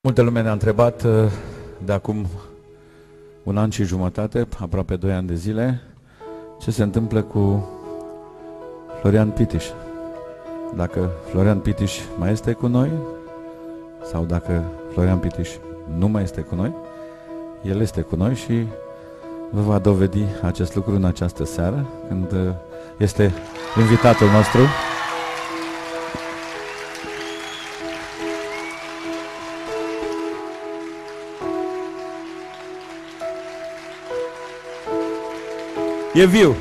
Multă lume ne-a întrebat de acum un an și jumătate, aproape 2 ani de zile, ce se întâmplă cu Florian Pitiș. Dacă Florian Pitiș mai este cu noi sau dacă Florian Pitiș nu mai este cu noi, el este cu noi și vă va dovedi acest lucru în această seară, când este invitatul nostru. E viu!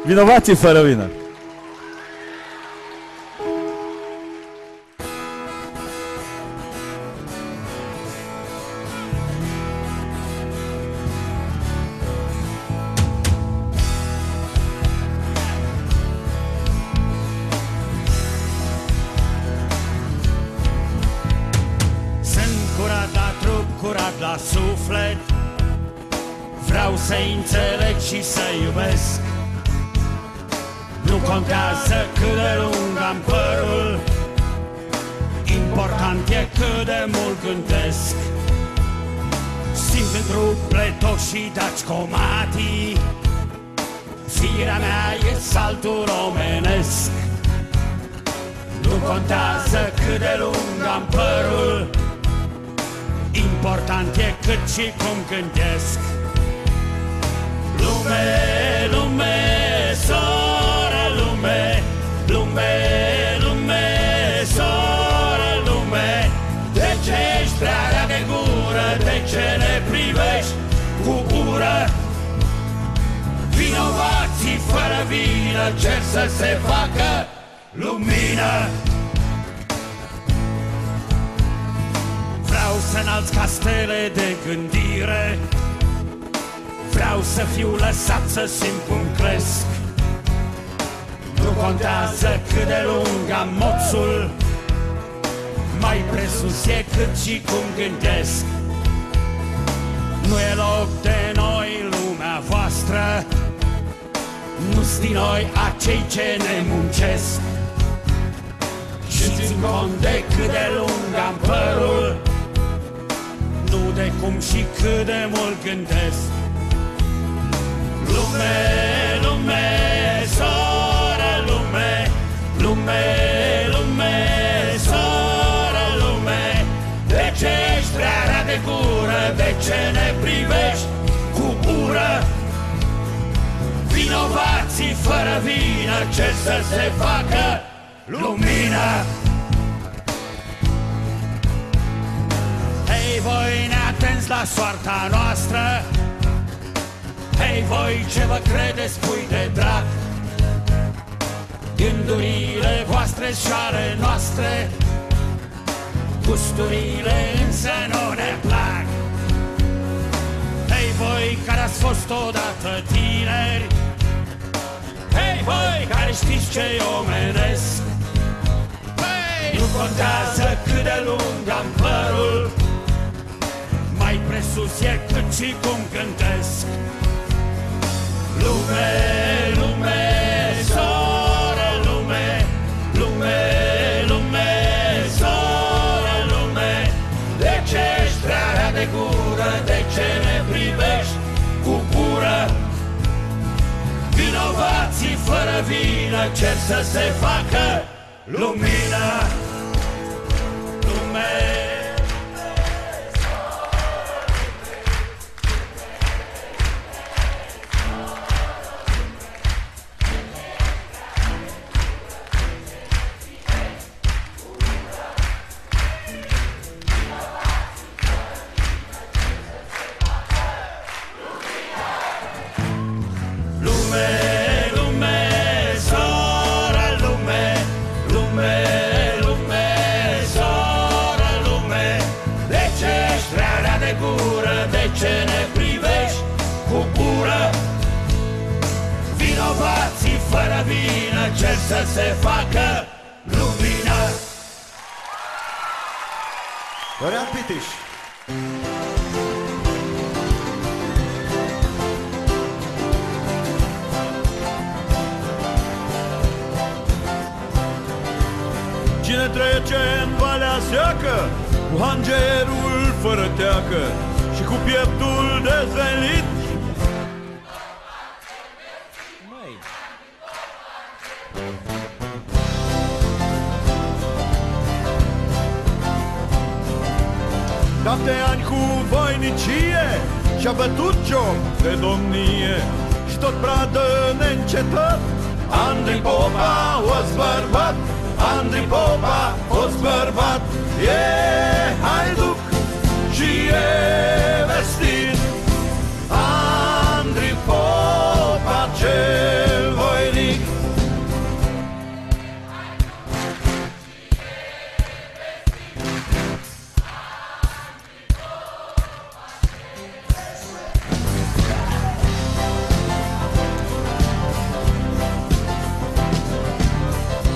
Vinovații fără vină! La suflet vreau să-i înțeleg și să iubesc. Nu contează cât de lung am părul, important e cât de mult gândesc. Simt într pletoșii daci comatii, firea mea e saltul omenesc. Nu contează cât de lung am părul, important e cât și cum gândesc. Lume, lume, soră, lume, lume, lume, soră, lume. De ce ești prea rea de gură? De ce ne privești cu ură? Vinovații fără vină cer să se facă lumină. Vreau să înalț castele de gândire, vreau să fiu lăsat să simt cum cresc. Nu contează cât de lung am moțul, mai presus e cât și cum gândesc. Nu e loc de noi lumea voastră, nu-s din noi acei ce ne muncesc. Și țin cont de cât de lung am părul, nu de cum și cât de mult gândesc. Lume, lume, soră, lume, lume, lume, soră, lume. De ce ești prea rea de gură? De ce ne privești cu ură? Vinovații fără vină cer să se facă lumină. Hei voi neatenți la soarta noastră, hei voi ce vă credeți pui de drac, gândurile voastre și ale noastre, gusturile însă nu ne plac. Hei voi care ați fost odată tineri, hei voi care știți ce-i omenesc. Hei, nu contează cât de lung am părul, mai presus e cât și cum cântesc. Lume, lume, soră, lume, lume, lume, soră, lume. De ce ești prea rea de gură? De ce ne privești cu ură? Vinovații fără vină cer să se facă lumină. Lume. Fără vină cer să se facă lumină. Florian Pitiș. ne trece în Valea Seacă, cu hangerul fără teacă și cu pieptul dezvelit. Șapte ani cu voinicie și-a bătut joc de domnie și tot pradă neîncetat. Andrei Popa o-s bărbat, Andrei Popa o-s bărbat. E haiduc și e vestit, Andrei Popa cel voinic.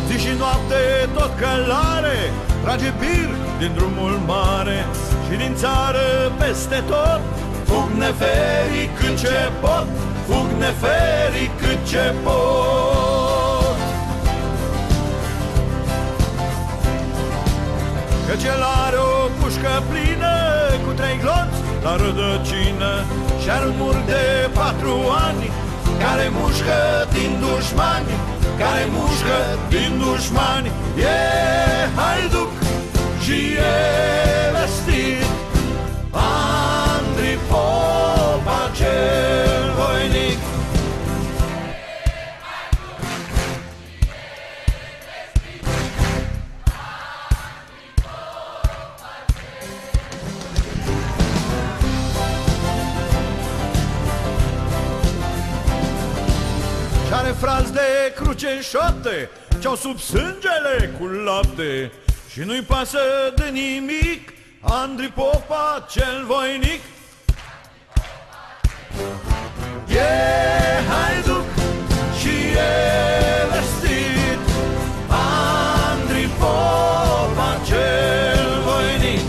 Zi și noapte tot călare, trage bir din drumul mare și din țară peste tot. Fug neferii cât ce pot, fug neferii cât ce pot. Căci el are o pușcă plină cu 3 glonți la rădăcină și are un mur de 4 ani care mușcă din dușmani, care mușcă din dușmani. E haiduc și e vestit, Andrei Popa cel voinic. Și-are frați de cruce în șoapte ce-au sub sângele cu lapte și nu-i pasă de nimic, Andrei Popa cel voinic. E haiduc și e vestit, Andrei Popa cel voinic.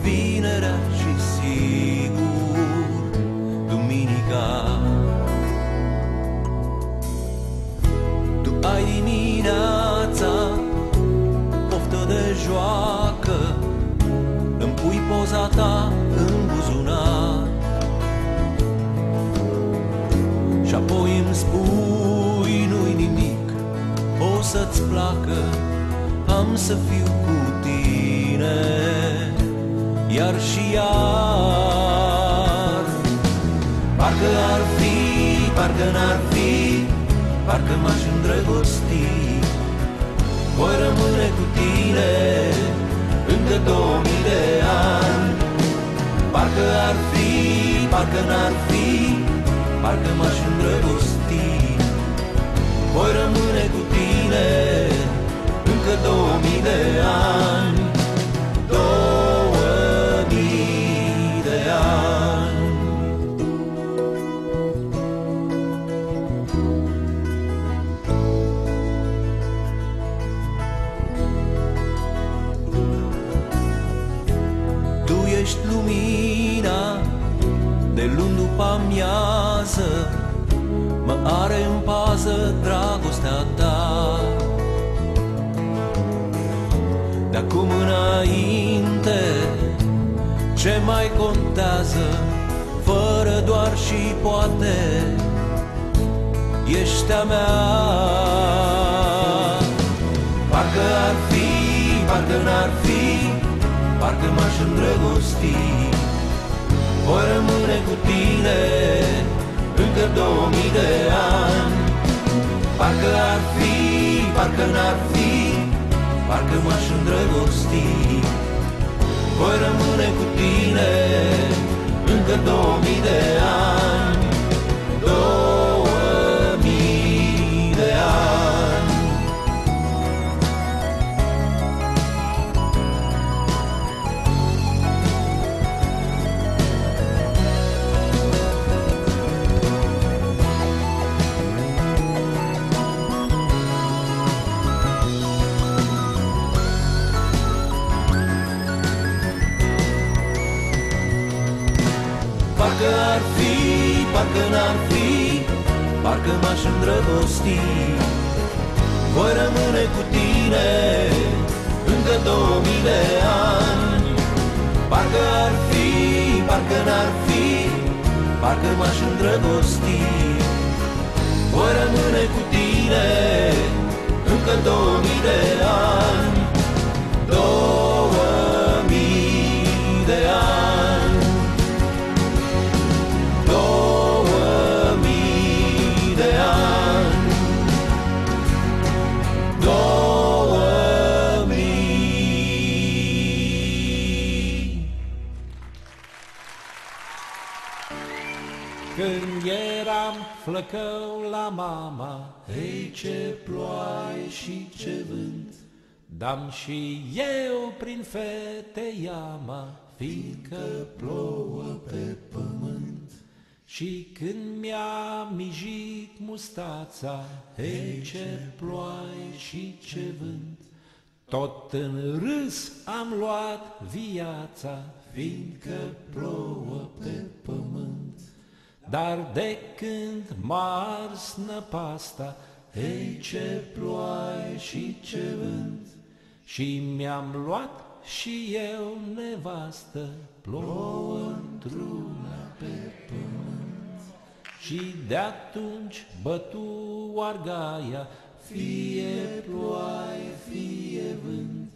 Vinerea și sigur duminica. Tu ai dimineața poftă de joacă, îmi pui poza ta în buzunar și apoi îmi spui nu-i nimic, o să-ți placă, am să fiu cu tine iar și iar. Parcă ar fi, parcă n-ar fi, parcă m-aș îndrăgosti. Voi rămâne cu tine încă 2000 de ani. Parcă ar fi, parcă n-ar fi, parcă m-aș îndrăgosti. Voi rămâne cu tine încă 2000 de ani. 2000 de ani. De luni după amiază mă are în pază dragostea ta. De acum înainte ce mai contează, fără doar și poate, ești a mea. Parcă ar fi, parcă n-ar fi, parcă m-aș îndrăgosti. Voi rămâne cu tine încă 2000 de ani. Parcă ar fi, parcă n-ar fi, parcă m-aș îndrăgosti. Voi rămâne cu tine încă 2000 de ani. 2000 de ani. Parcă ar fi, parcă n-ar fi, parcă m-aș îndrăgosti. Voi rămâne cu tine încă 2000 de ani. Parcă ar fi, parcă n-ar fi, parcă m-aș îndrăgosti. Voi rămâne cu tine încă 2000 de ani. 2000 de ani. 2000 de ani. 2000. Când eram flăcău la mama, ei ce ploaie și ce vânt, dam și eu prin fete iama, fiindcă plouă pe pământ. Și când mi-a mijit mustața, ei ce ploaie și ce vânt, tot în râs am luat viața, fiindcă plouă pe pământ. Dar de când m-a ars năpasta, ei ce ploaie și ce vânt, și mi-am luat și eu nevastă, plouă într-una pe pământ. Și de-atunci bătu argaia, fie ploaie, fie vânt,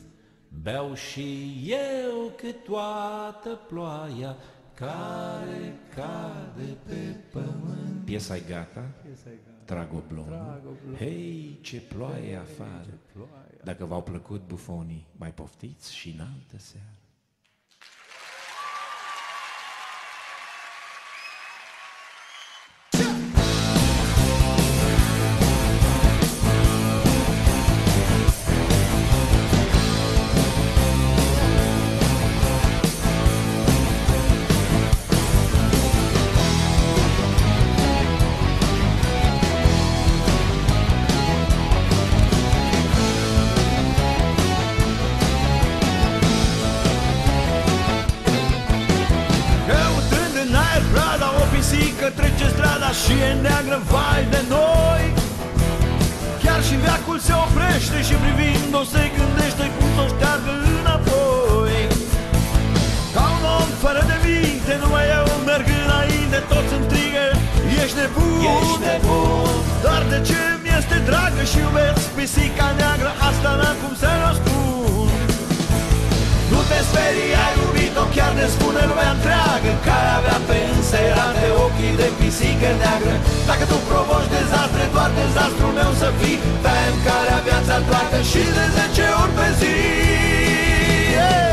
beau și eu cât toată ploaia care cade pe pământ. Piesa-i gata? Trag oblonul. Hei, ce ploaie afară! Dacă v-au plăcut bufonii, mai poftiți și în altă seară. Că trece strada și e neagră, vai de noi. Chiar și veacul se oprește și privind-o se gândește cum s-o șteargă înapoi. Ca un om fără de minte, numai eu merg înainte, toți îmi strigă, ești nebun, ești nebun. Dar de ce mi-este dragă și iubesc pisica neagră, asta n-am cum să o spun. Nu te sperii, ai iubit-o, chiar ne spune lumea întreagă că ai avea pe înserate ochii de pisică neagră. Dacă tu provoci dezastre, doar dezastrul meu să fii, pe-aia în care viața toată și de 10 ori pe zi. Hey!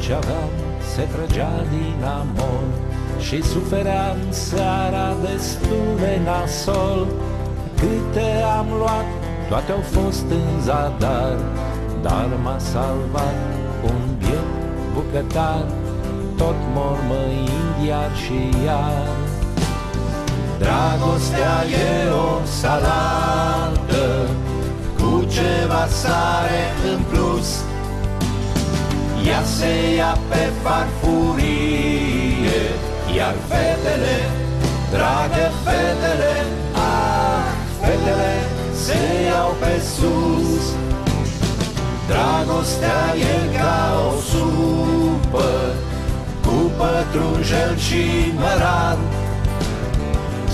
ce aveam se trăgea din amor și sufeream seara destule nasol. Câte am luat, toate au fost în zadar, dar m-a salvat un biet bucătar, tot mormăind iar și iar. Dragostea e o salată cu ceva sare în plus. Ea se ia pe farfurie, iar fetele, dragă fetele, fetele se iau pe sus. Dragostea e ca o supă cu pătrunjel și mărar.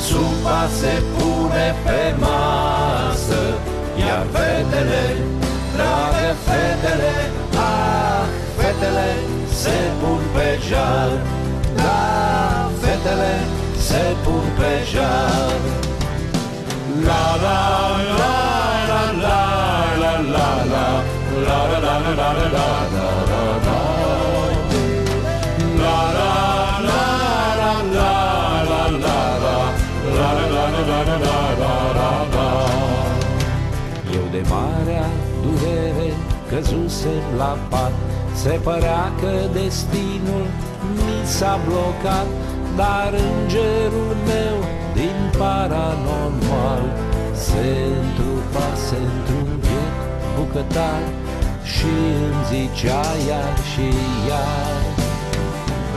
Supa se pune pe masă, iar fetele, dragă fetele, fetele se pun pe jar. Da, fetele se pun pe jar. La la la la la la la la la la la la la la la la. La la la la la la la la la la la la la. Eu de marea durere căzusem la pat, se părea că destinul mi s-a blocat, dar îngerul meu din paranormal se întrupase într-un biet bucătar și îmi zicea iar și iar.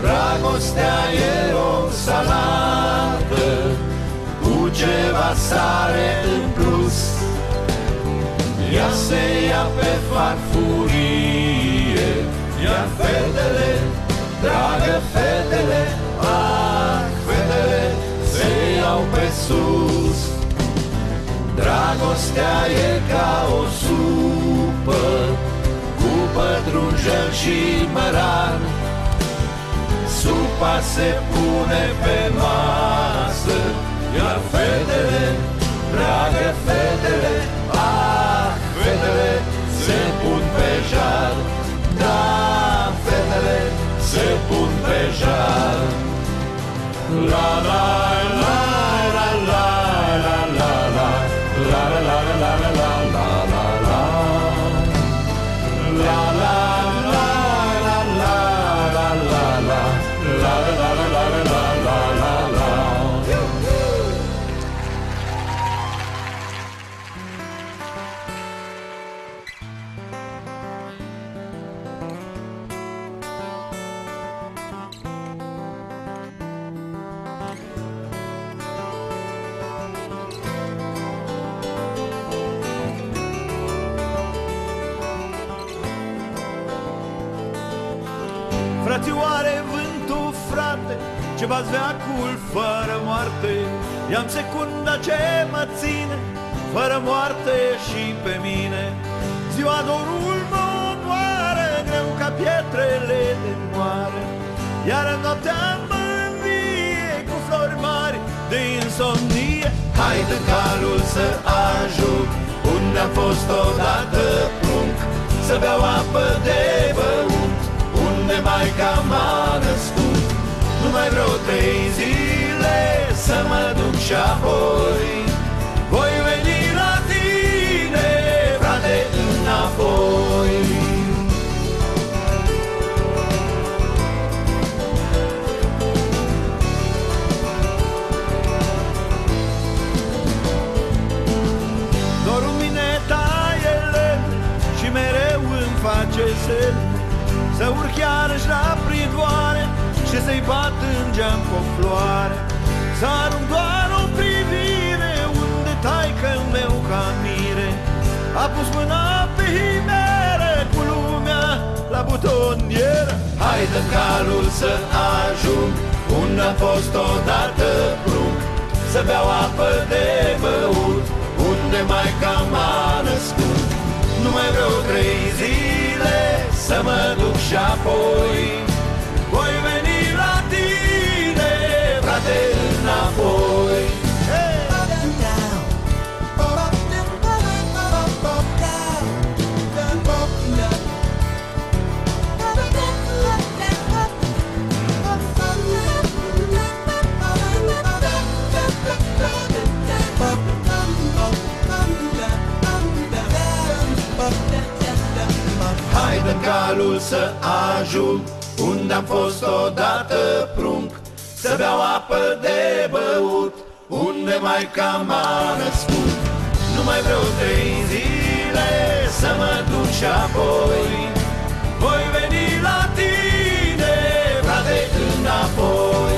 Dragostea e o salată cu ceva sare în plus. Ea se ia pe farfurie, iar fetele, dragă fetele, fetele se iau pe sus. Dragostea e ca o supă cu pătrunjel și mărar. Supa se pune pe masă, iar fetele, dragă fetele, fetele se pun pe jar. Da, fetele se pun pe jar. La la la la la la la la la la la la la la la la la. La la la la la la la la la la la la la la la. Frățioare, vântul, frate, ce bați veacul fără moarte, i-am secunda ce mă ține, fără moarte și pe mine. Ziua dorul mă omoară, greu ca pietrele de moară, iar noaptea mă învie cu flori mari de insomnie. Haide în calul să ajung unde am fost odată prunc, să beau apă de băut unde maica m-a născut. Numai vreo 3 zile să mă duc și apoi voi veni la tine, frate, înapoi. Dorul mine taie lemne și mereu îmi face semn să urc iarăși la prigoare și să-i bat în geam cu o floare. Să arunc doar o privire unde taică-l meu ca mire a pus mâna pe himeră cu lumea la butonieră. Haide-n calul să ajung unde am fost odată prunc, să beau apă de băut unde maica m-a născut. Numai vreo 3 zile să mă duc și apoi voi veni la tine, frate, înapoi. locul să ajung unde am fost odată prunc, să beau apă de băut, unde maica m-a născut. Nu mai vreau 3 zile să mă duc și apoi voi veni la tine, frate, înapoi.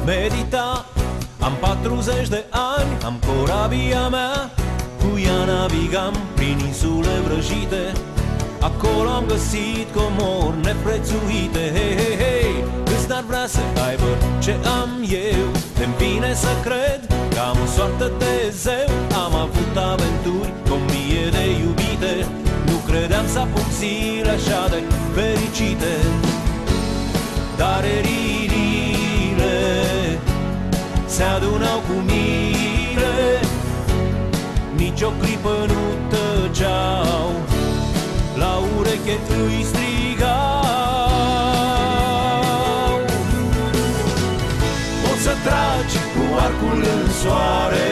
Medita, am 40 de ani, am corabia mea, cu ea navigam prin insule vrăjite. Acolo am găsit comori neprețuite. Hei, hei, hei, câți n-ar vrea să aibă ce am eu? De-mi vine să cred că am o soartă de zeu. Am avut aventuri cu 1000 de iubite, nu credeam să apuc zile așa de fericite. Dar se adunau cu mine, nici o clipă nu tăceau, la ureche îi strigau. Poți să tragi cu arcul în soare,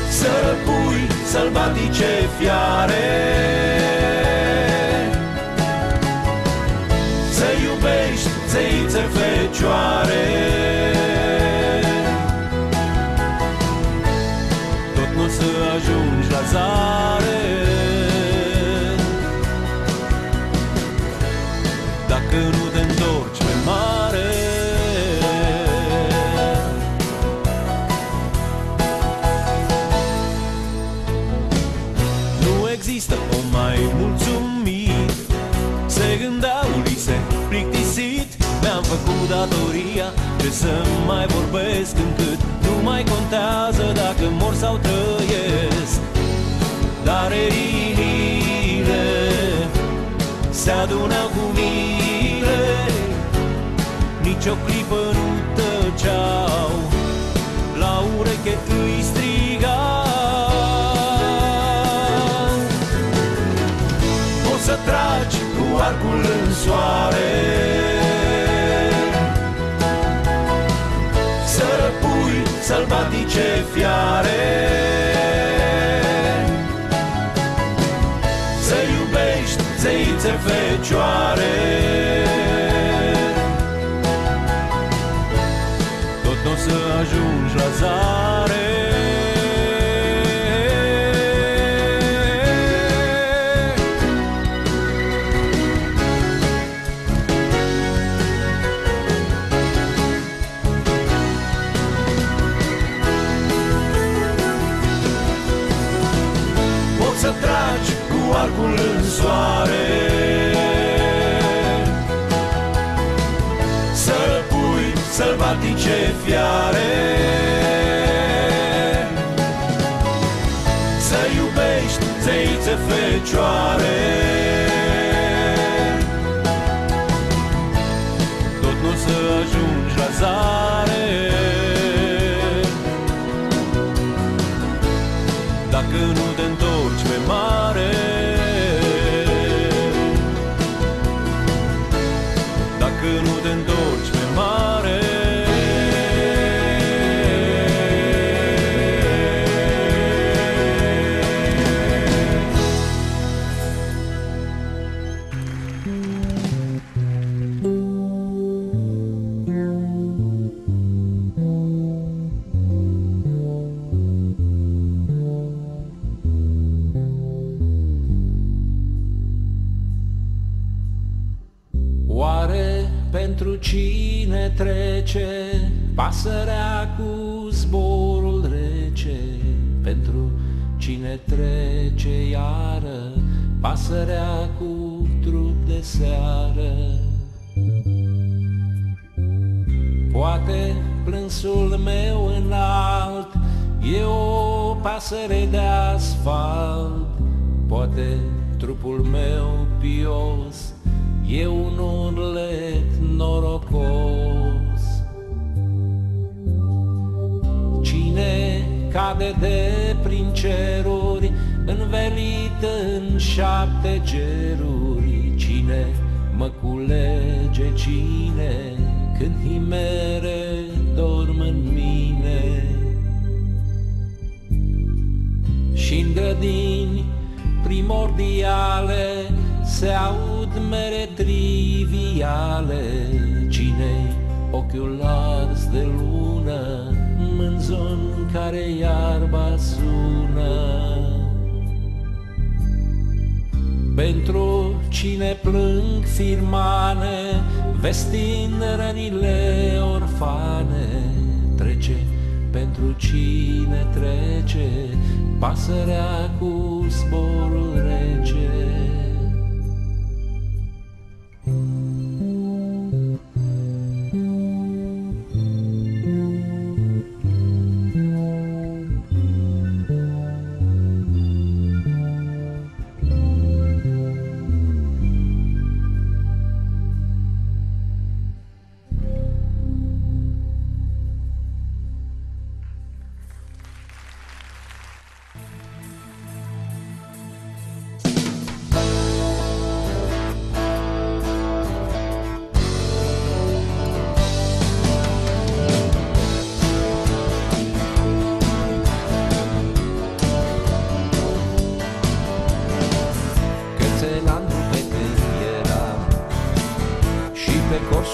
să răpui sălbatice fiare, să iubești zeițe fecioare. Tot nu să ajungi la zare, dacă nu te întorci pe mare. Nu există om mai mulțumit, se gândea Ulise plictisit. Mi-am făcut datoria, ce să mai vorbesc încât nu mai contează dacă mor sau trăiesc. Dar erinile se adunau cu mine, nici o clipă nu tăceau, la ureche îi strigau. Poți să tragi cu arcul în soare, să răpui sălbatice fiare, să iubești zeițe fecioare. Tot n-o să ajungi la zare, să tragi cu arcul în soare, să răpui sălbatice fiare, să iubești zeițe fecioare. Tot nu să ajungi la zare, dacă nu te întorci pe mare. Dacă nu te întorci pe mare. Pentru cine trece pasărea cu zborul rece, pentru Cine trece iară, pasărea cu trup de seară. Poate plânsul meu înalt e o pasăre de asfalt, poate trupul meu pios e un urlet norocos. Cine cade de prin ceruri, învelit în 7 ceruri, cine mă culege, cine când himere dorm în mine. Și-n grădini primordiale se aud mere triviale, cine-i ochiul ars de lună în zon care iarba sună. Pentru cine plâng firmane, vestind rănile orfane, trece pentru cine trece, pasărea cu zborul rece.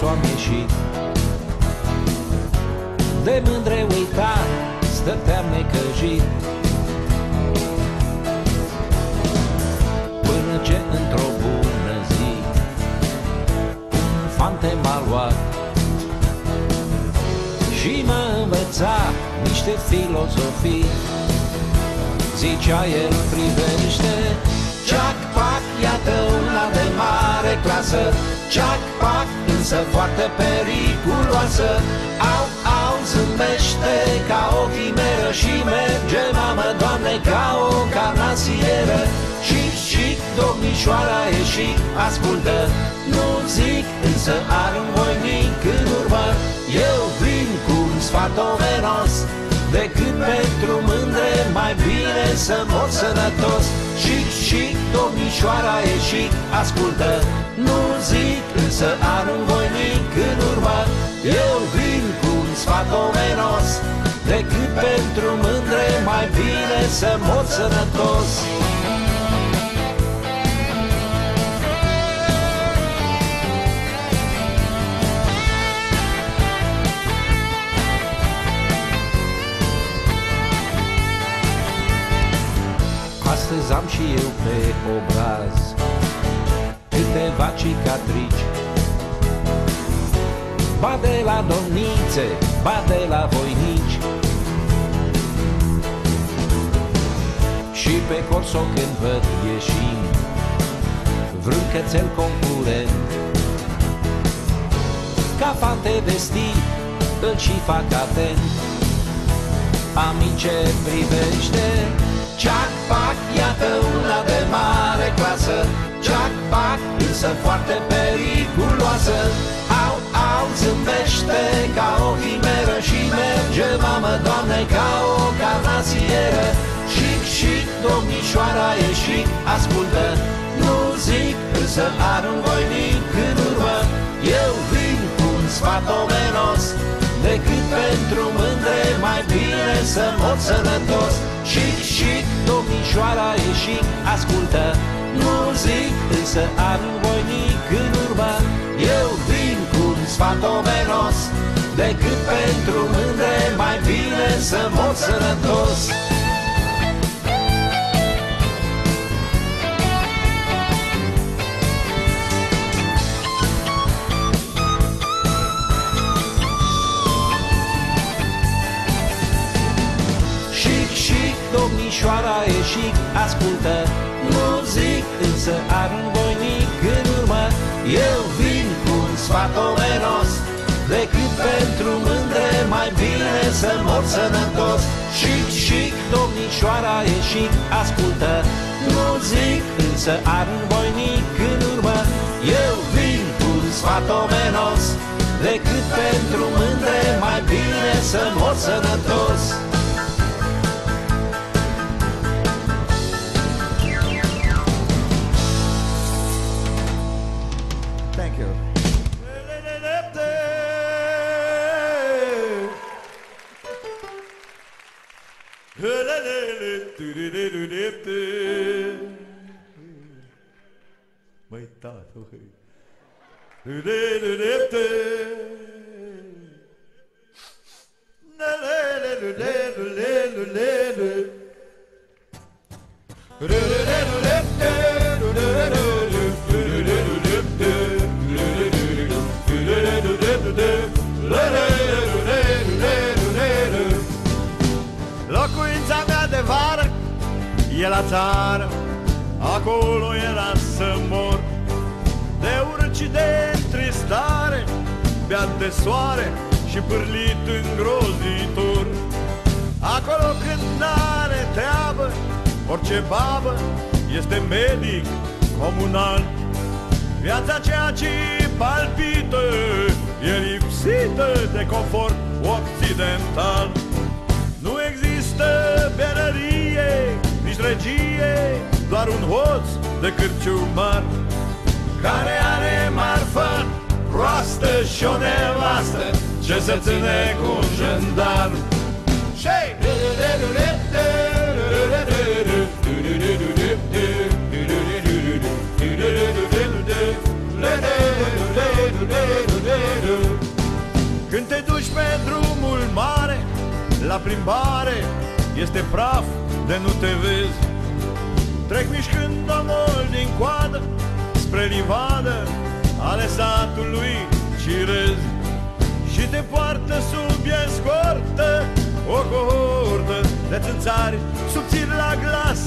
Am ieșit de mândre uitat, stăteam necăjit, până ce într-o bună zi un fante m-a luat și mă învăța niște filozofii. Zicea el, privește, ceac-pac, iată una de mare clasă, ceac-pac, însă foarte periculoasă. Au, au, zâmbește ca o chimeră și merge, mamă, Doamne, ca o carnasieră. Și domnișoara e și ascultă, nu zic, însă are un voinic în urmă. Eu vin cu un sfat omenos, decât pentru mândre mai bine să mor sănătos. Și domnișoara e și ascultă, nu zic, însă are un voinic în urmă. Eu vin cu un sfat omenos, decât pentru mândre mai bine să mor sănătos. Astăzi am și eu pe obraz câteva cicatrici, ba de la domnițe, ba de la voinici. Și pe corso când văd ieșind vreun cățel concurent, ca fante vestit îl și fac atent. Amice, privește, ceac-pac, iată una de mare clasă, ceac-pac, însă foarte periculoasă. Au, au, zâmbește ca o chimeră și merge, mamă, Doamne, ca o carnasieră. Și domnișoara e și ascultă, nu zic, însă are un voinic în urmă. Eu vin cu un sfat omenos, decât pentru mândre mai bine să mor sănătos. Și domnișoara e și ascultă, nu zic, însă are un voinic în urmă. Eu vin cu un sfat omenos, decât pentru mândre mai bine să mor sănătos. Domnișoara e însă arunc voinic în urmă. Eu vin cu un sfat omenos, decât pentru mândre mai bine să mor sănătos. Chic, chic, domnișoara e chic, ascultă, nu zic, însă arunc voinic în urmă. Eu vin cu un sfat omenos, decât pentru mândre mai bine să mor sănătos. Thank you. Măi, tată, Locuința mea de vară e la țară, acolo era să mor, de urci de întristare, beat de soare și pârlit îngrozitor. Acolo când n-are treabă, orice babă este medic comunal. Viața ceea ce palpită e lipsită de confort occidental. Nu există benărie, nici regie, doar un hoț de cârciumar care are marfă proastă și o nevastă ce se ține cu un jandar. Când te duci pe drumul mare, la plimbare, este praf de nu te vezi. Trec mișcând omul din coadă spre livadă ale satului Cirez și te poartă sub escortă o cohortă de țânțari subțiri la glas,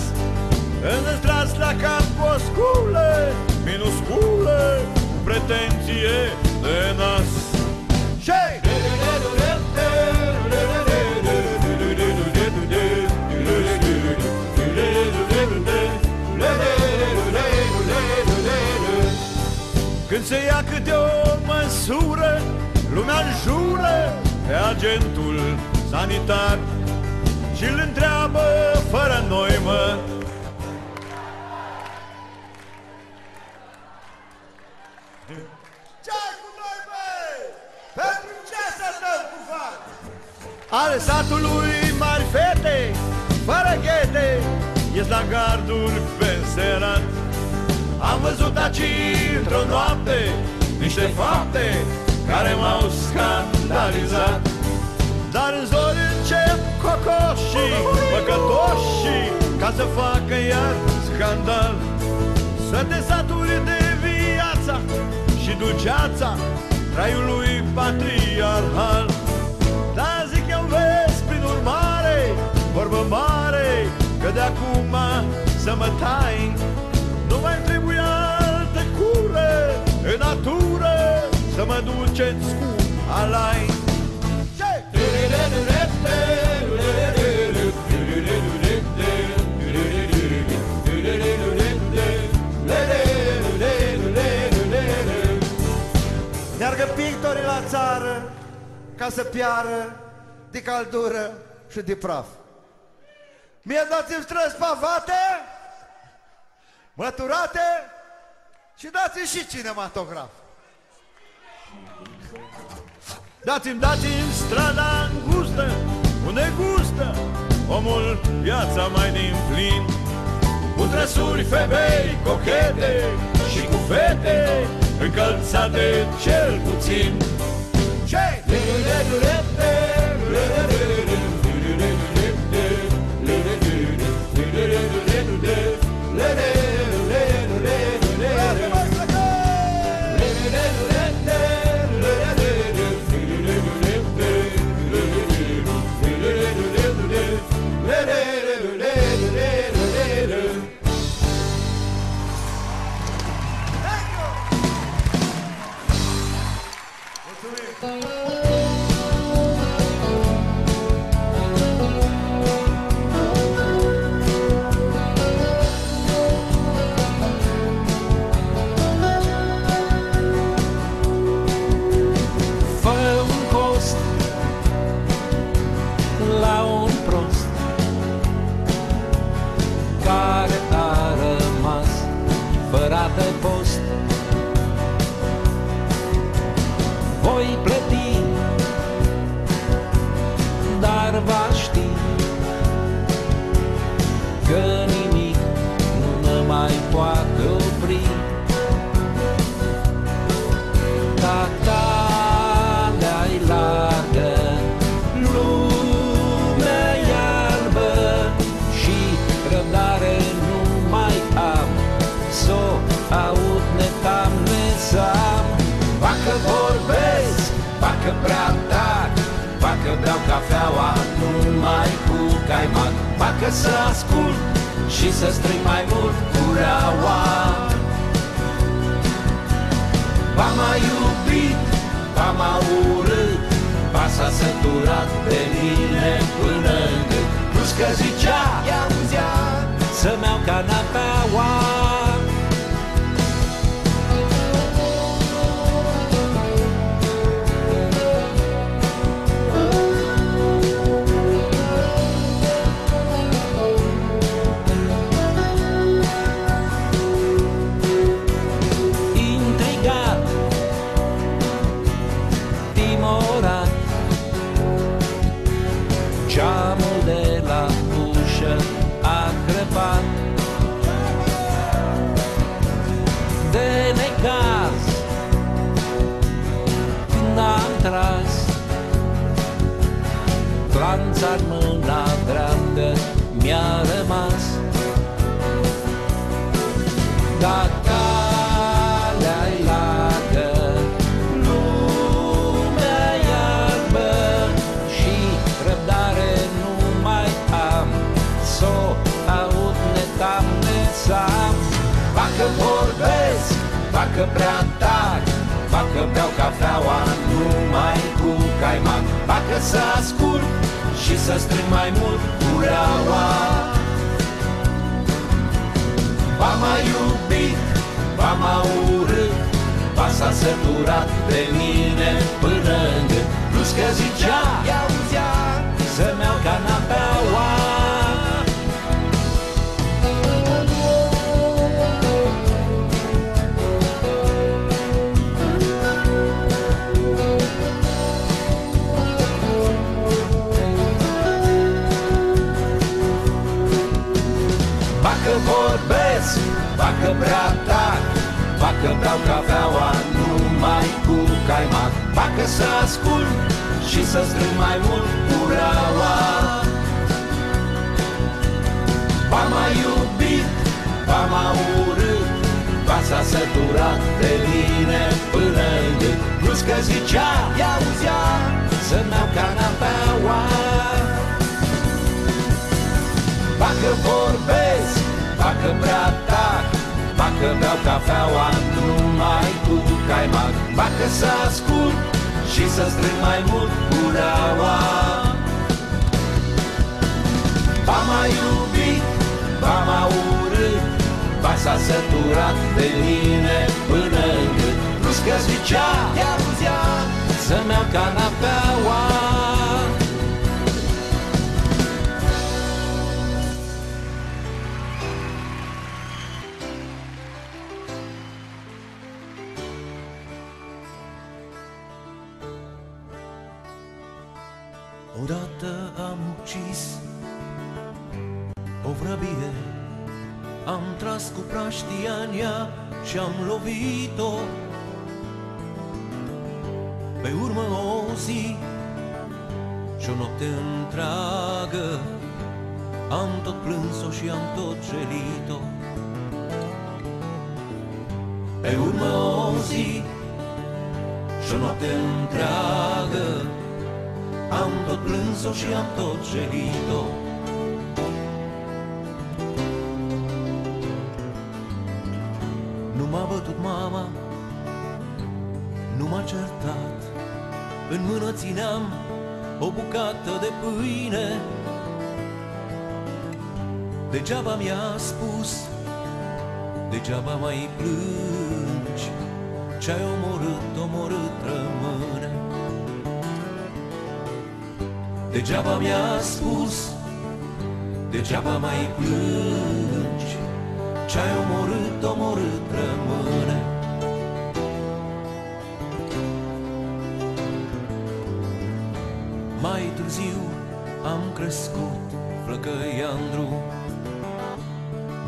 înăstrați la cap o sculă minusculă cu pretenție de nas. Când se ia câte o măsură, lumea înjură pe agentul sanitar și îl întreabă fără noimă: ce-ai cu noi, băi? Pentru ce să dăm cu fac? Ale satului mari fete, fără ghete, ies la garduri pe serat. Am văzut aici într-o noapte niște fapte care m-au scandalizat. Dar în zori încep cocoșii, păcătoșii, ca să facă iar scandal. Să te saturi de viața și duceața traiului patriarhal. Dar zic eu, vezi, prin urmare, vorbă mare, că de acum să mă tai nu mai trebuie alte cure în natură, să mă duceți cu alai. Meargă pictorii la țară ca să piară de căldură și de praf. Mie dați-mi străzi pavate, măturate și dați-mi și cinematograf. Dați-mi strada îngustă, unde gustă omul viața mai din plin, cu trăsuri femei cochete și cu fete încălțate cel puțin. facă să ascult și să strig mai mult cureaua. V-am mai iubit, v-am mai urât, s-a săturat de mine până în gât. Plus că zicea, i-auzea, să-mi iau canapeaua. Intrigat, timorat, geamul de la ușă a crăpat. De necaz, când am tras glanța în mâna dreaptă mi-a rămas. Dar calea-i largă, lumea iarbă și răbdare nu mai am, s-o aud netam-nesam. Facă vorbesc, facă prea tari, facă beau cafeaua numai cu caimac, facă să ascult și să strig mai mult cureaua. V-am mai iubit, v-am mai urât, s-a săturat de mine până în gât. Plus că zicea, i-auzea, să-mi iau canapeaua. Facă vorbesc, facă prea tari, facă beau cafeaua numai cu caimac, facă să ascult și să strâng mai mult cureaua. V-am mai iubit, v-am mai urât, s-a săturat de mine până în gât. Plus că zicea, i-auzea, să-mi iau canapeaua. Facă vorbesc, facă prea tari, facă beau cafeaua numai cu caimac, facă să ascult și să strâng mai mult cureaua. V-am mai iubit, v-am mai urât, s-a săturat de mine până în gât. Plus că zicea, i-auzea, să-mi iau canapeaua. Odată am ucis o vrăbie, am tras cu praștia în ea și am lovit-o. Pe urmă o zi și o noapte întreagă am tot plâns-o și am tot gelit-o. Pe urmă o zi și o noapte întreagă am tot plâns-o și am tot gelit-o. Nu m-a bătut mama, nu m-a certat, în mână țineam o bucată de pâine. Degeaba mi-a spus, degeaba mai plângi, ce-ai omorât, omorât rămâne. Degeaba mi-a spus, degeaba mai plângi, ce-ai omorât, omorât rămâne. Mai târziu am crescut flăcăiandru,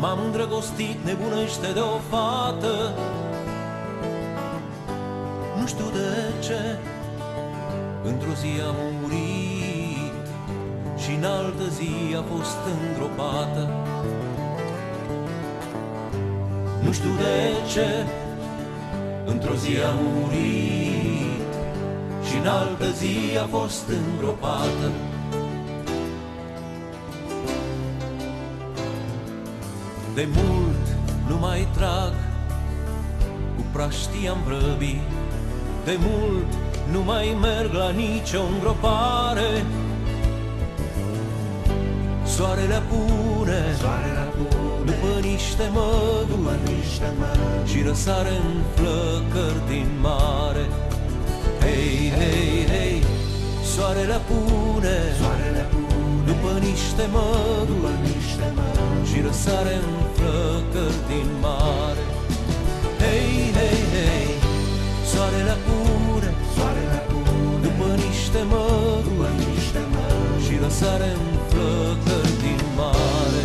m-am îndrăgostit nebunește de o fată. Nu știu de ce, într-o zi a murit și în altă zi a fost îngropată. Nu știu de ce, într-o zi a murit și în altă zi a fost îngropată. De mult nu mai trag cu praștia în vrăbii, de mult nu mai merg la nicio îngropare. Soarele apune după niște măduri și răsare în flăcări din mare. Hei, hei, hei, soarele apune după niște măduri și răsare în flăcări din mare. Hei, hei, hei, soarele apune după niște măduri și răsare în flăcări din mare.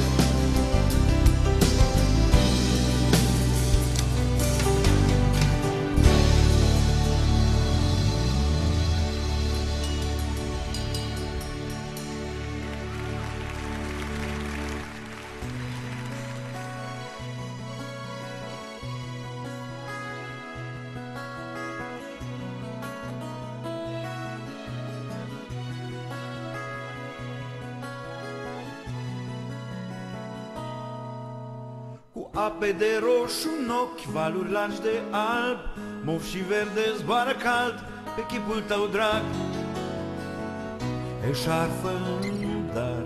Ape de roșu în ochi, valuri largi de alb, mov și verde zboară cald pe chipul tău drag. Eșarfă în dar.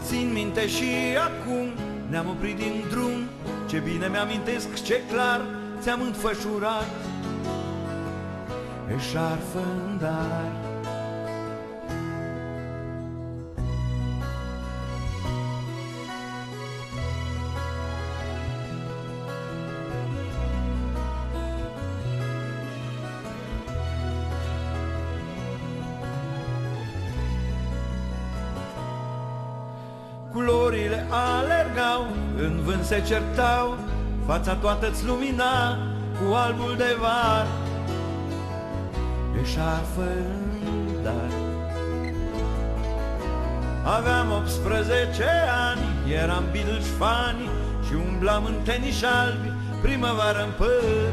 Țin minte și acum, ne-am oprit din drum, ce bine mi-amintesc, ce clar ți-am înfășurat. Eșarfă în dar. Culorile alergau, în vânt se certau, fața toată-ți lumina cu albul de var. Eșarfă în dar. Aveam 18 ani, eram bilgi fani și umblam în teniși albi, primăvară în păr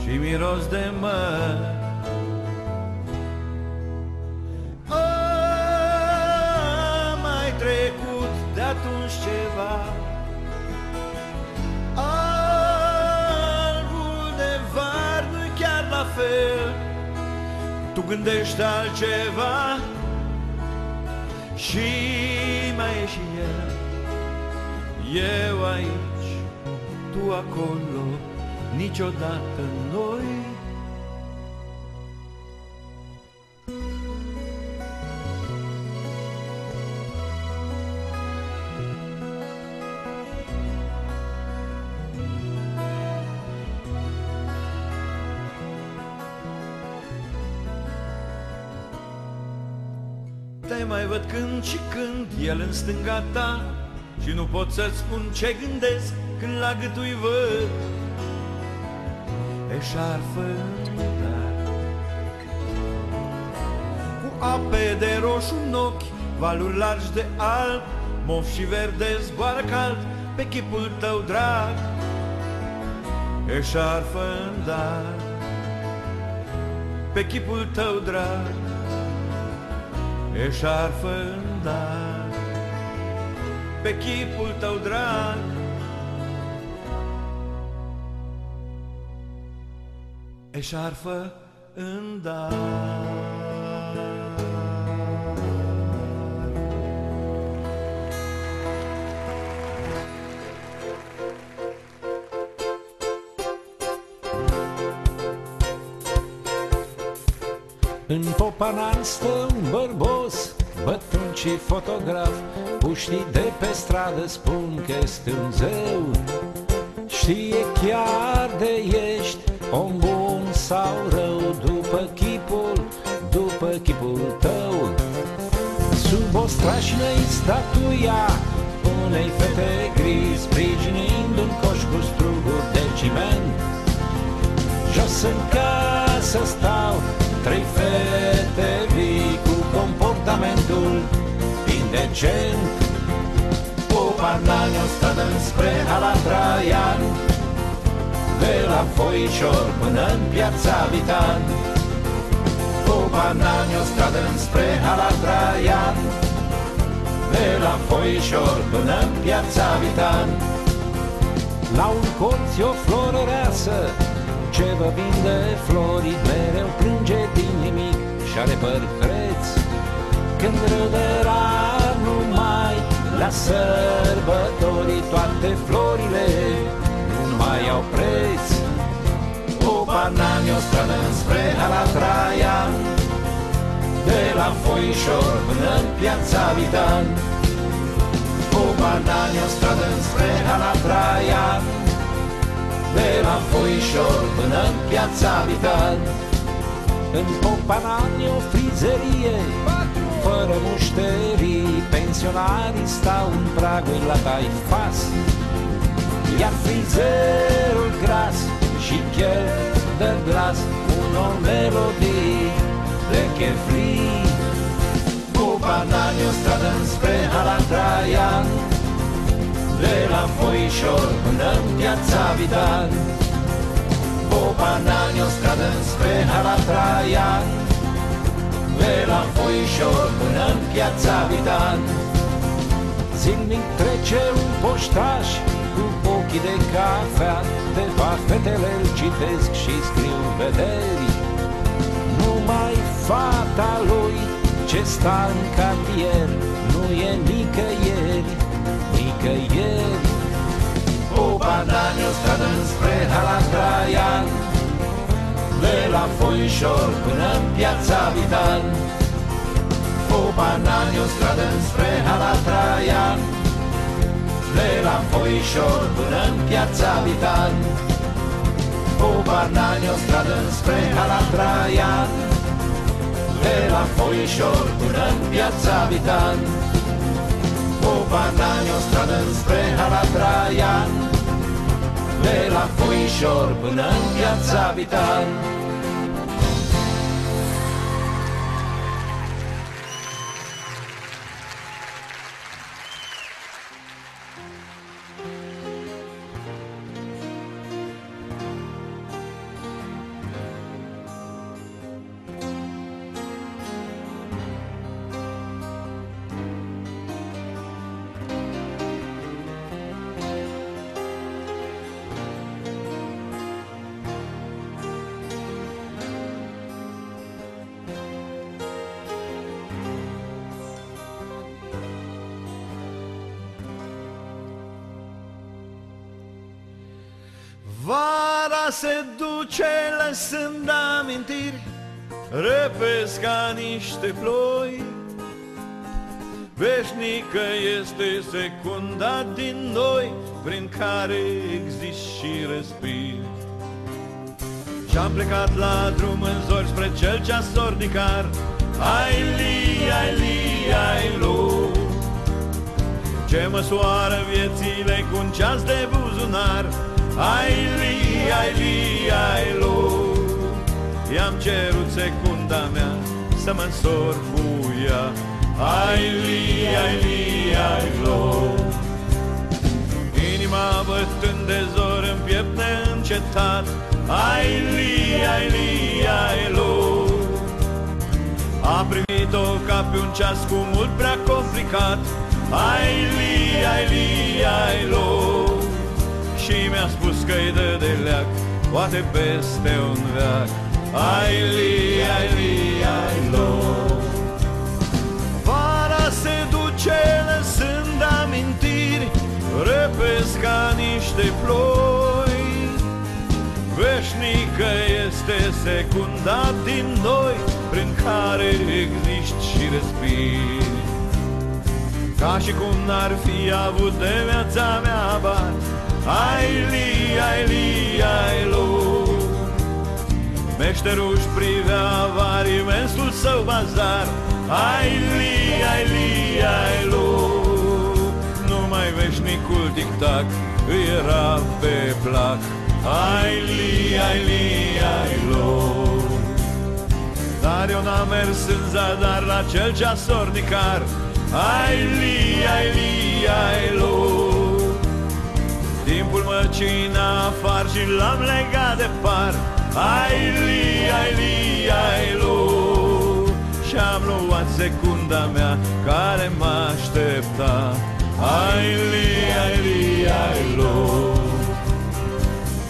și miros de măr. Trecut de atunci ceva, albul de var nu-i chiar la fel. Tu gândești altceva și mai e și el. Eu aici, tu acolo, niciodată noi. Te mai văd când și când, el în stânga ta, și nu pot să-ți spun ce gândesc când la gâtui văd. Eșarfă în dar. Cu ape de roșu în ochi, valuri largi de alb, mov și verde zboară cald pe chipul tău drag. Eșarfă în dar. Pe chipul tău drag. Eșarfă în dar. Pe chipul tău drag. Eșarfă în dar. În Popanan stă un bărbos, bătrân și fotograf. Puștii de pe stradă spun că este un zeu. Știe chiar de ești om bun sau rău, după chipul tău. Sub o strașină statuia unei fete gri, sprijinind un coș cu struguri de ciment. Jos în casă stau trei fete vii cu comportamentul indecent. Popanani o stradă înspre Hala Traian, de la Foișor până în Piața Vitan. Popanani o stradă înspre Hala Traian, de la Foișor până în Piața Vitan. La un colț e o florăreasă ce vă vinde flori, mereu plânge din nimic și are păr creț. Când râdera numai la sărbători, toate florile nu mai au preț. O banani, o stradă înspre Hala Traian, de la Foișor până în Piața Vitan. O banani, o stradă înspre Hala Traian, de la Foișor până în Piața Vitan. În Popanani o frizerie fără mușterii, pensionarii stau în pragul la taifas, iar frizerul gras și chef de glas unor melodii de chefrii. Cu banani o stradă înspre Hala Traian, de la Foișor până în Piața Vitan. Cu banani o stradă înspre Hala Traian, de la Foișor până în Piața Vitan. Zilnic trece un poștaș cu ochii de cafea, câteva fetele îl citesc și scriu vederi. Numai fata lui ce sta în cartier nu e nicăieri, nicăieri. O banani, o stradă înspre Hala Traian, de la Foișor până în Piața Vitan. O banani, o stradă înspre Hala Traian, de la Foișor până în Piața Vitan. O banani, o stradă înspre Hala Traian, de la Foișor până în Piața Vitan. O banani, o stradă înspre Hala Traian, de la Foișor până în Piața Vitan. Vara se duce lăsând amintiri, repezi ca niște ploi. Veșnică este secunda din noi, prin care existi și respiri. Și-am plecat la drum în zori spre cel ce-a sornicar. Ai li, ai li, ai lu, ce măsoară viețile cu un ceas de buzunar. Ai li, ai li, ai lu, i-am cerut secunda mea să mă însor cu ea. Ai li, ai li, ai lu, inima bătând de zor în piept neîncetat. Ai li, ai li, ai lu, a privit-o ca pe un ceas cu mult prea complicat. Ai li, ai li, ai lu, și mi-a spus că-i dă de leac, poate peste un veac. Ai li, ai li, ai lu, vara se duce lăsând amintiri, repezi ca niște ploi. Veșnică este secunda din noi, prin care existi și respiri. Ca și cum n-ar fi avut de viața mea bani. Ai li, ai li, ai lu, meșteruș privea avar imensul său bazar. Ai li, ai li, ai lu, numai veșnicul tic-tac îi era pe plac. Ai li, ai li, ai lu, dar eu n-am mers în zadar la cel ce-a sornicar. Ai li, ai li, ai lu, timpul mă cina afar și l-am legat de par. Ai li, ai li, ai lu, și-am luat secunda mea care mă aștepta. ta. Ai li, ai li, ai lo.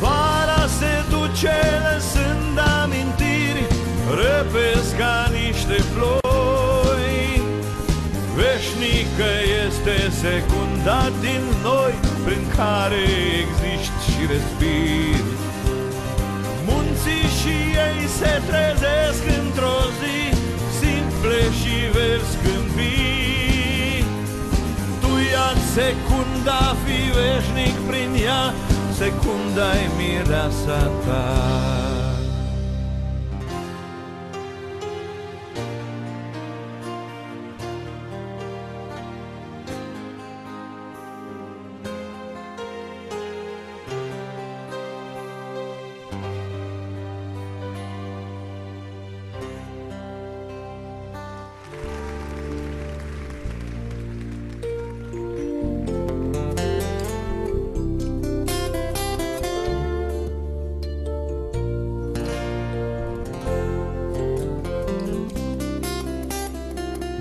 Vara se duce lăsând amintiri, răpesc ca niște flori. Veșnică este secunda din noi, prin care existi și respiri. Munții și ei se trezesc într-o zi, simple și verzi când vii. Tu ia-ți secunda, fi veșnic prin ea, secunda-i mireasa ta.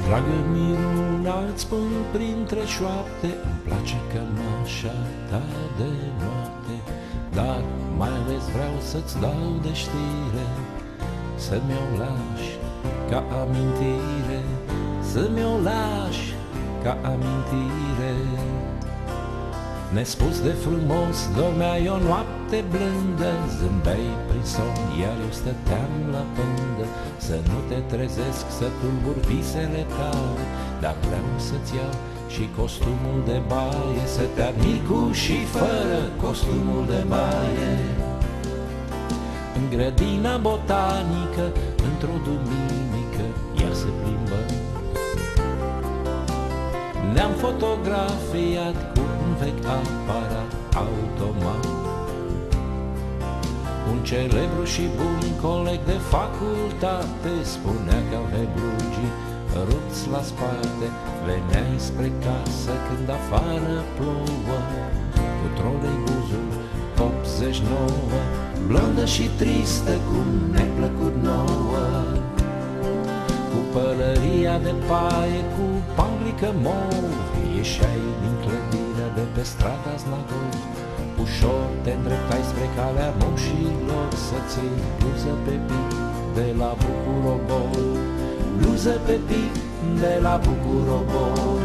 Dragă Miruna, îți spun printre șoapte, îmi place cămașa ta de noapte, dar mai ales vreau să-ți dau de știre, să mi-o lași ca amintire, să mi-o lași ca amintire. Nespus de frumos dormeai o noapte blândă, zâmbeai prin somn, iar eu stăteam la pândă, să nu te trezesc, să tulbur visele tale, dar vreau să-ți iau și costumul de baie, să te admir cu și fără costumul de baie. În grădina botanică, într-o duminică, ea se plimbă. Ne-am fotografiat cu un vechi aparat automat. Un celebru și bun coleg de facultate spunea că au hebrugii rupți la spate. Veneai spre casă când afară plouă, cu troleibuzul 89, blondă și tristă cum ne-ai plăcut nouă. Cu pălăria de paie, cu panglică mov, ieșeai din clădirea de pe strada Znagov. Ușor te îndreptai spre calea moșilor, să-ți iei bluză pe pic de la Bucurobor, bluză pe pic de la Bucurobor.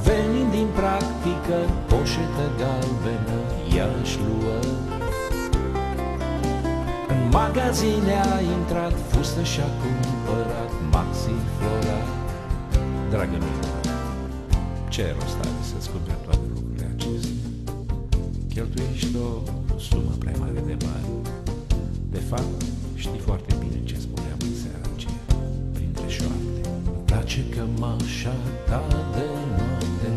Venind din practică, poșetă galbenă ea își luă. În magazine a intrat, fustă și-a cumpărat Maxi Flora. Dragă mea, ce rost are să-ți cumperi toate lucrurile acestea? Cheltuiești o sumă prea mare de bani. De fapt, știi foarte bine ce spuneam în seara aceea, printre șoapte. Îmi place cămașa ta de noapte,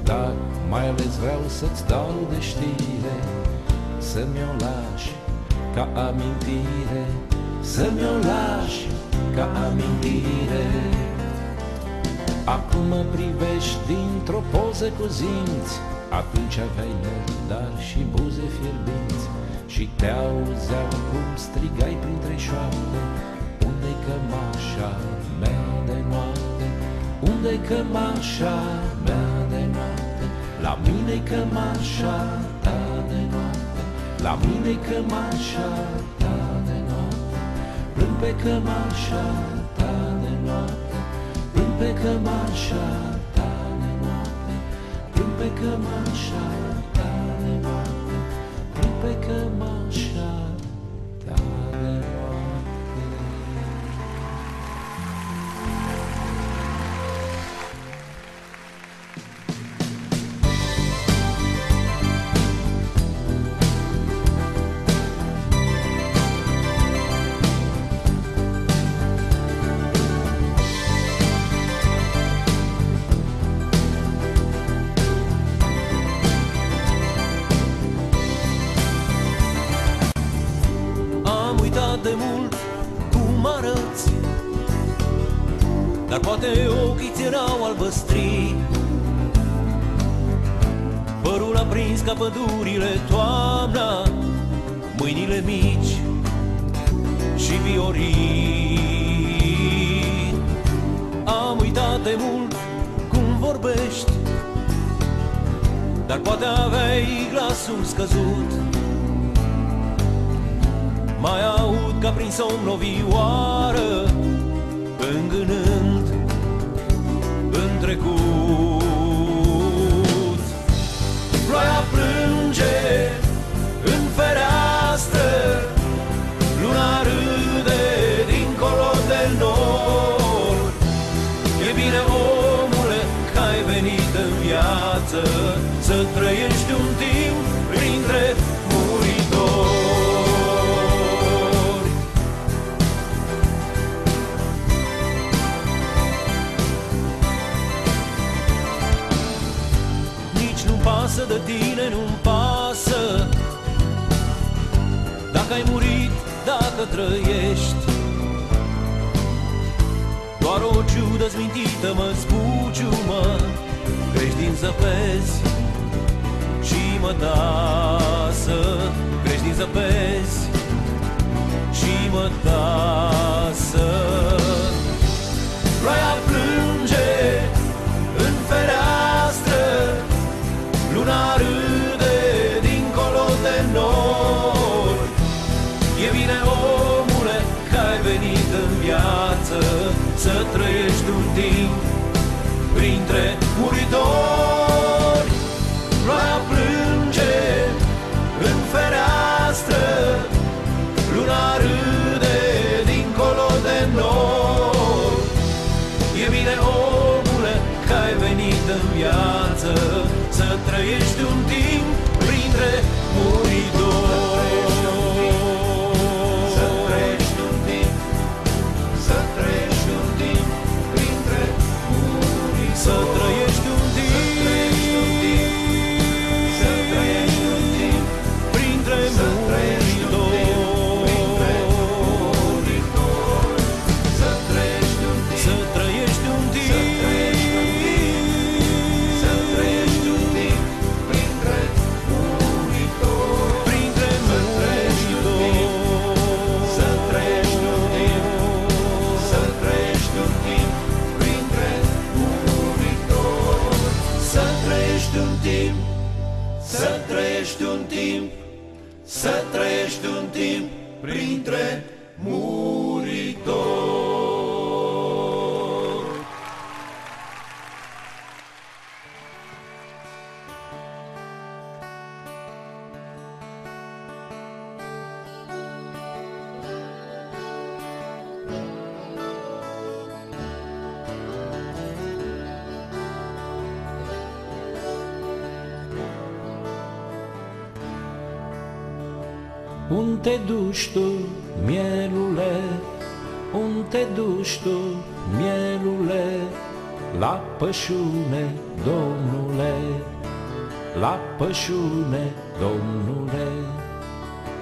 dar mai ales vreau să-ți dau de știre, să mi-o lași ca amintire, să mi-o lași ca amintire. Acum mă privești dintr-o poză cu zinți, atunci aveai nări, dar și buze fierbinți, și te auzeau cum strigai printre șoapte: unde-i cămașa mea de noapte? Unde-i cămașa mea de noapte? La mine-i cămașa ta de noapte, la mine-i cămașa ta de noapte. Plâng pe cămașa ta de noapte, plâng pe cămașa ta de noapte, plâng pe cămașa ta de noapte, plâng pe cămașa ta de noapte. De mult cum arăți, dar poate ochii-ți erau albăstri, părul aprins ca pădurile toamna, mâinile mici și viorii. Am uitat de mult vorbești, dar poate aveai glasul scăzut. Mai aud ca prin somn o vioară, îngânând în trecut. Ploaia plânge în fereastră, luna râde dincolo de nord. E bine, omule, că ai venit în viață, să trăiești un timp printre muritori. Nici nu-mi pasă de tine, nu-mi pasă dacă ai murit, dacă trăiești. Doar o ciudă zmintită mă zbuciumă, crești din zăpezi și mă tasă. Crești din zăpezi și mă tasă. Ploaia plânge în fereastră, luna râde dincolo de nord. E bine, omule, că ai venit în viață, să trăiești un timp printre muritori. Ploaia plânge în fereastră, luna râde dincolo de nord. E bine, omule, că ai venit în viață, să trăiești un timp printre muritori. Să trăiești un timp printre muritori. Să trăiești un timp, să trăiești un timp printre muritori. Printre muritori. Să trăiești un timp, să trăiești un timp printre muritori. Să trăiești un timp, să trăiești un timp, să trăiești un timp printre muritori. Unde te duci tu, mielule? Unde te duci tu, mielule? La pășune, domnule, la pășune, domnule.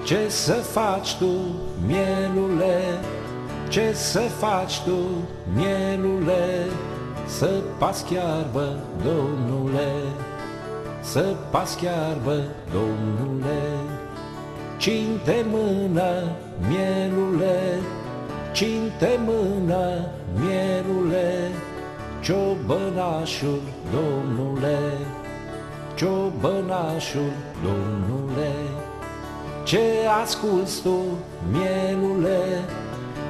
Ce să faci tu, mielule? Ce să faci tu, mielule? Să pasc iarbă, domnule, să pasc iarbă, domnule. Cine-te mână, mielule, cine-te mână, mielule, ciobănașul, domnule, ciobănașul, domnule. Ce asculți tu, mielule,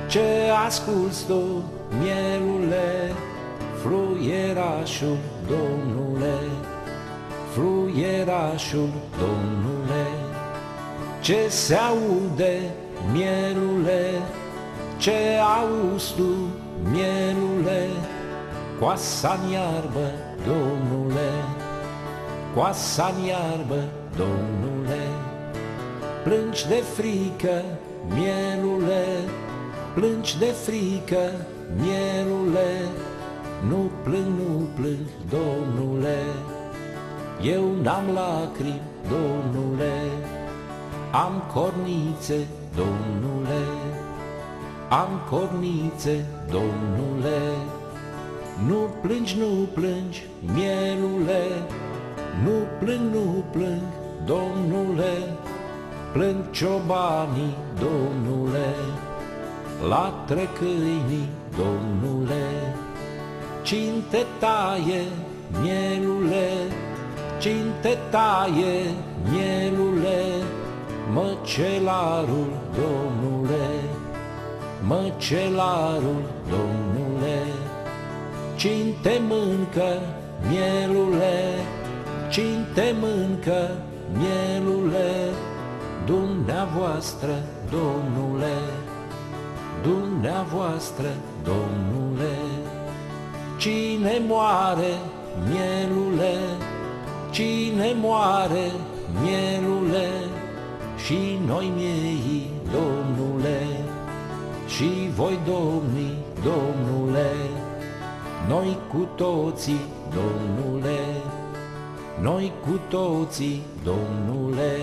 ce asculți tu, mielule, fluierașul, domnule, fluierașul, domnule. Ce se aude, mielule, ce auzi tu, mielule, coasa-n iarbă, domnule, coasa-n iarbă, domnule. Plângi de frică, mielule, plângi de frică, mielule, nu plâng, nu plâng, domnule, eu n-am lacrimi, domnule, am cornițe, domnule, am cornițe, domnule. Nu plângi, nu plângi, mielule, nu plâng, nu plâng, domnule, plâng ciobanii, domnule, latre câinii, domnule. Cine te taie, mielule, cine te taie, mielule, măcelarul, domnule, măcelarul, domnule, cine te mâncă, mielule, cine te mâncă, mielule, dumneavoastră, domnule, dumneavoastră, domnule, cine moare, mielule, cine moare, mielule, și noi miei, domnule, și voi domni, domnule, noi cu toții, domnule, noi cu toții, domnule,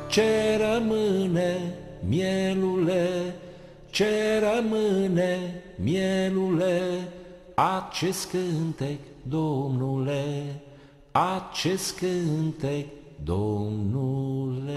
ce rămâne, mielule, ce rămâne, mielule, acest cântec, domnule, acest cântec, domnule.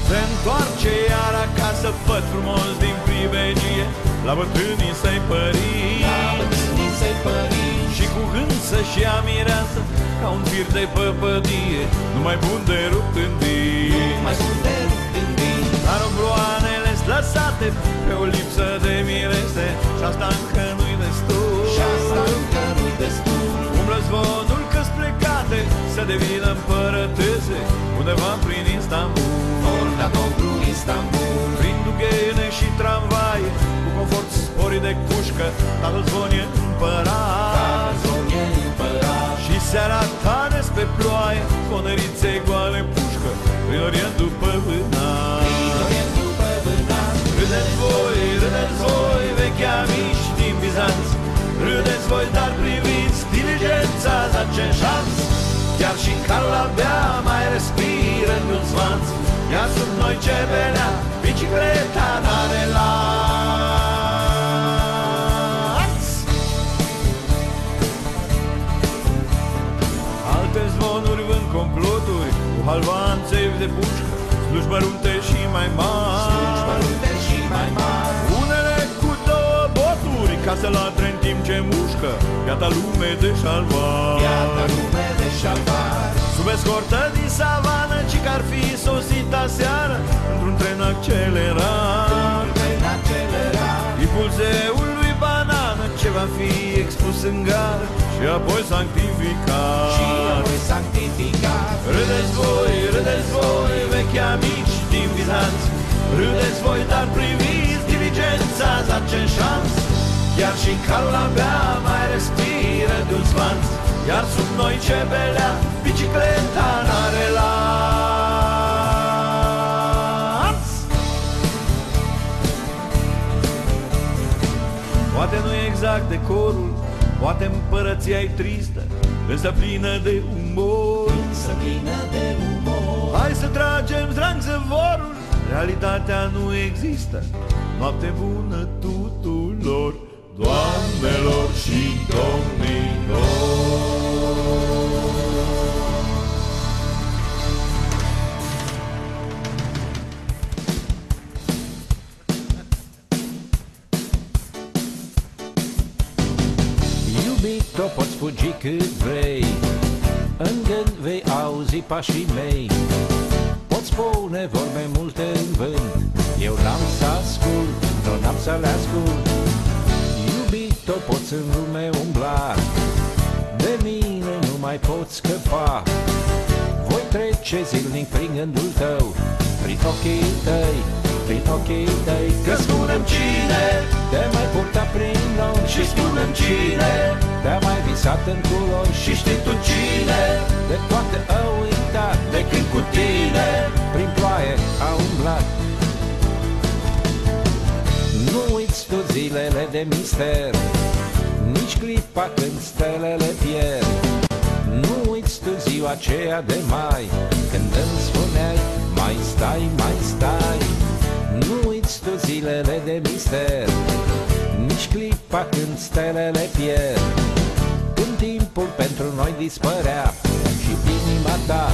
Se întoarce iar acasă, văd frumos din pribegie, la bătrânii săi părinți, și cu gând să-și ia mireasă, ca un fir de păpădie, numai bun de rupt în din. Dar ombroanele lăsate pe o lipsă de mirese, și asta încă nu-i destul. Umblă zvonul că-s plecate să devină împărătese, undeva prin Istanbul, prin dughene și tramvaie, cu confort sporit de cușcă, tatăl zvon e împărat. Și seara tane pe ploaie, conerițe goale pușcă, prin orient după vânat. Râdeți voi, vechi amici din Bizanț, râdeți voi, dar priviți diligența zace șanț. Chiar și Carl abia mai respiră într-un svanț, iar sub noi ce venea, bicicleta n-are lanț. Alte zvonuri vând comploturi, cu halvanțe de pușcă, sluși mărunte și mai mari, unele cu două boturi, ca să latre în timp ce mușcă, iată lume de șalvar. Sub escortă din savană, ci că ar fi sosit aseară într-un tren accelerat. Impulseul lui banană, ce va fi expus în gară și apoi sanctificat. Râdeți voi, vechi amici din Bizanț, râdeți voi, dar priviți diligența zace șanț. Chiar și Carl abia mai respiră de un svanț, iar sub noi ce belea, bicicleta n-are lanț. Poate nu e exact decorul, poate împărăția-i tristă, însă plină de umor. Hai să tragem zdranc zăvorul, realitatea nu există. Noapte bună tuturor, doamnelor și domnilor. Iubito, poți fugi cât vrei, în gând vei auzi pașii mei. pot spune vorbe multe în vânt. Eu n-am să ascult, n-am să le ascult. Iubito, poți în lume umbla, de mine nu mai pot scăpa. Voi trece zilnic prin gândul tău, prin ochii tăi, prin ochii tăi. Că spune-mi cine te mai purta prin nori și spune-mi cine te-a mai visat în culori. și știi tu cine De toate a uitat, de când cu tine prin ploaie a umblat. Nu uiți tu zilele de mister, nici clipa când stelele pierd. Nu uiți tu ziua aceea de mai, când îmi spuneai mai stai, mai stai. Nu uiți tu zilele de mister, nici clipa când stelele pierd. Când timpul pentru noi dispărea și inima ta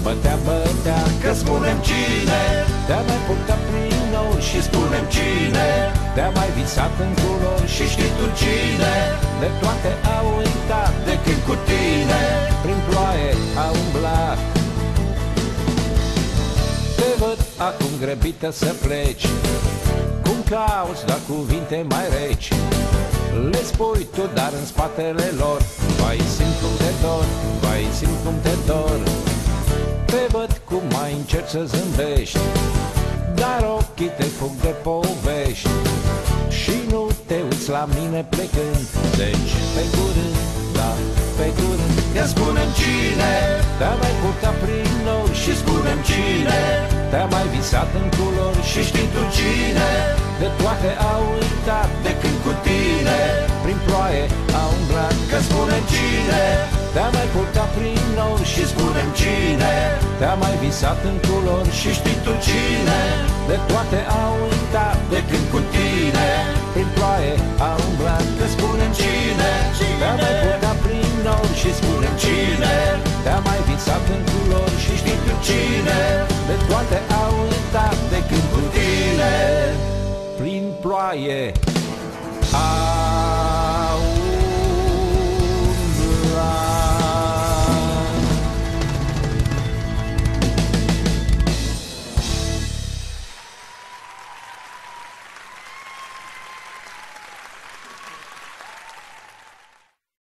bătea, bătea. Că spune-mi cine te-a mai purtat prin nori și spune-mi cine te-a mai visat în culori. și știi tu cine De toate a uitat, de când cu tine prin ploaie a umblat. Te văd acum grăbită să pleci, cum cauți doar cuvinte mai reci. Le spui tu, dar în spatele lor vai, simt cum te dor, vai, simt cum te dor. Te văd cum mai încerci să zâmbești, dar ochii te fug de povești. Și nu te uiți la mine plecând, deci pe curând, da, pe curând. Ia spune-mi cine te-a mai purtat prin nori și spune-mi cine te-a mai visat în culori. și știi tu cine De toate a uitat, de când cu tine prin ploaie a umblat. Că spune-mi cine te-a mai purtat prin nori și spune-mi cine te-a mai visat în culori. și știi tu cine De toate a uitat, de când cu tine prin ploaie a umblat. Că spune-mi cine te-a mai purtat prin nori și spune-mi cine te-a mai visat în culori. și știi tu cine De toate a uitat, de când cu tine prin ploaie